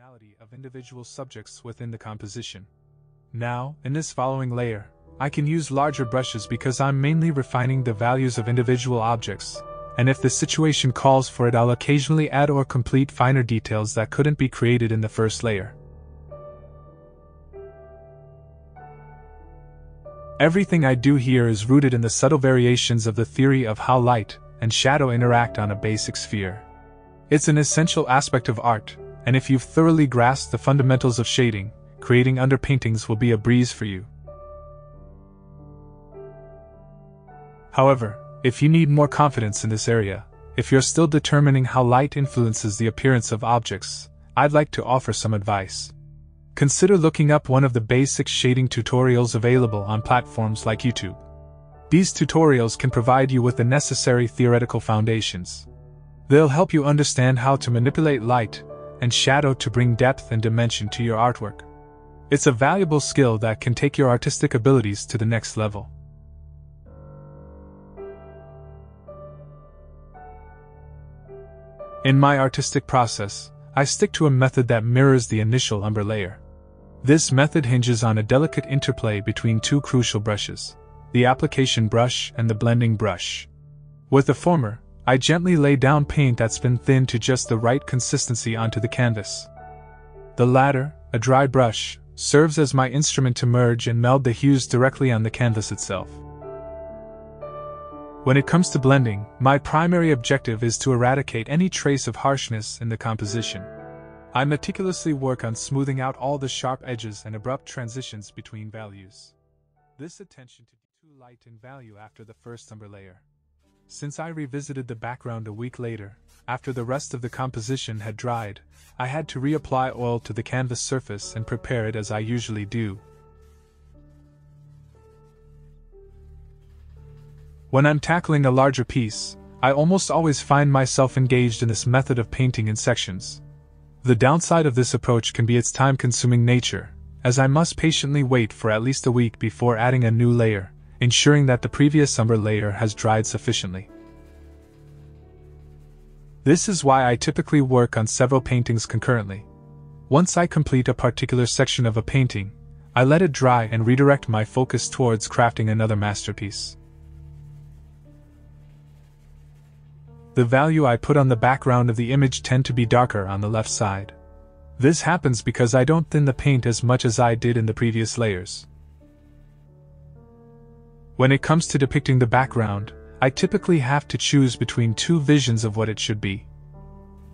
dimensionality of individual subjects within the composition. Now, in this following layer, I can use larger brushes because I'm mainly refining the values of individual objects, and if the situation calls for it, I'll occasionally add or complete finer details that couldn't be created in the first layer. Everything I do here is rooted in the subtle variations of the theory of how light and shadow interact on a basic sphere. It's an essential aspect of art, and if you've thoroughly grasped the fundamentals of shading, creating underpaintings will be a breeze for you. However, if you need more confidence in this area, if you're still determining how light influences the appearance of objects, I'd like to offer some advice. Consider looking up one of the basic shading tutorials available on platforms like YouTube. These tutorials can provide you with the necessary theoretical foundations. They'll help you understand how to manipulate light and shadow to bring depth and dimension to your artwork. It's a valuable skill that can take your artistic abilities to the next level. In my artistic process, I stick to a method that mirrors the initial umber layer. This method hinges on a delicate interplay between two crucial brushes, the application brush and the blending brush. With the former, I gently lay down paint that's been thinned to just the right consistency onto the canvas. The latter, a dry brush, serves as my instrument to merge and meld the hues directly on the canvas itself. When it comes to blending, my primary objective is to eradicate any trace of harshness in the composition. I meticulously work on smoothing out all the sharp edges and abrupt transitions between values. This attention to detail light and value after the first umber layer. Since I revisited the background a week later, after the rest of the composition had dried, I had to reapply oil to the canvas surface and prepare it as I usually do. When I'm tackling a larger piece, I almost always find myself engaged in this method of painting in sections. The downside of this approach can be its time-consuming nature, as I must patiently wait for at least a week before adding a new layer, ensuring that the previous umber layer has dried sufficiently. This is why I typically work on several paintings concurrently. Once I complete a particular section of a painting, I let it dry and redirect my focus towards crafting another masterpiece. The value I put on the background of the image tend to be darker on the left side. This happens because I don't thin the paint as much as I did in the previous layers. When it comes to depicting the background, I typically have to choose between two visions of what it should be.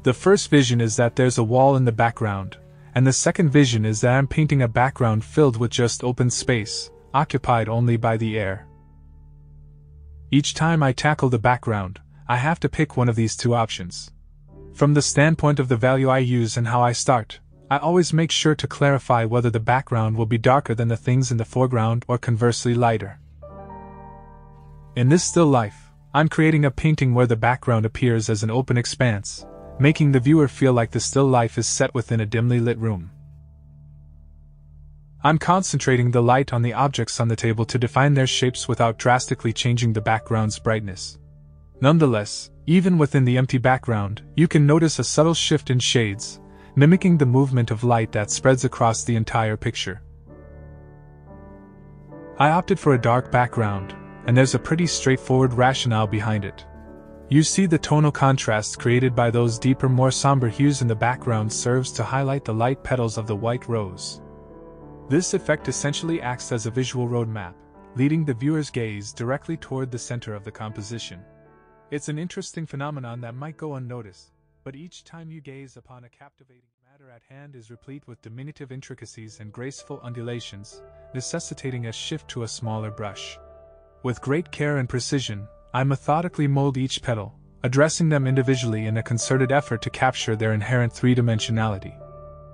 The first vision is that there's a wall in the background, and the second vision is that I'm painting a background filled with just open space, occupied only by the air. Each time I tackle the background, I have to pick one of these two options. From the standpoint of the value I use and how I start, I always make sure to clarify whether the background will be darker than the things in the foreground or conversely lighter. In this still life, I'm creating a painting where the background appears as an open expanse, making the viewer feel like the still life is set within a dimly lit room. I'm concentrating the light on the objects on the table to define their shapes without drastically changing the background's brightness. Nonetheless, even within the empty background, you can notice a subtle shift in shades, mimicking the movement of light that spreads across the entire picture. I opted for a dark background, and there's a pretty straightforward rationale behind it. You see, the tonal contrast created by those deeper, more somber hues in the background serves to highlight the light petals of the white rose. This effect essentially acts as a visual roadmap, leading the viewer's gaze directly toward the center of the composition. It's an interesting phenomenon that might go unnoticed, but each time you gaze upon a captivating matter at hand is replete with diminutive intricacies and graceful undulations, necessitating a shift to a smaller brush. With great care and precision, I methodically mold each petal, addressing them individually in a concerted effort to capture their inherent three-dimensionality.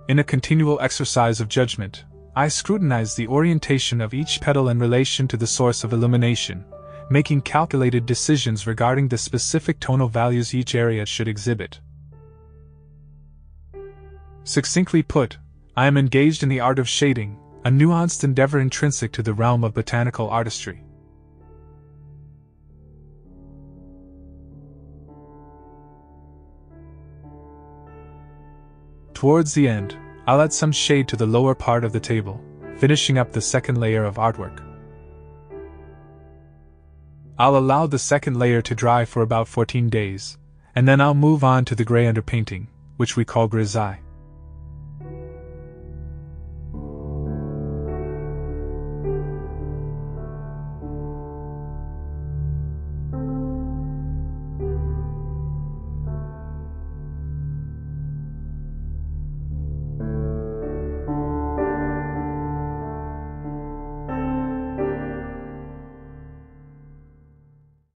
In a continual exercise of judgment, I scrutinize the orientation of each petal in relation to the source of illumination, making calculated decisions regarding the specific tonal values each area should exhibit. Succinctly put, I am engaged in the art of shading, a nuanced endeavor intrinsic to the realm of botanical artistry. Towards the end, I'll add some shade to the lower part of the table, finishing up the second layer of artwork. I'll allow the second layer to dry for about 14 days, and then I'll move on to the gray underpainting, which we call grisaille.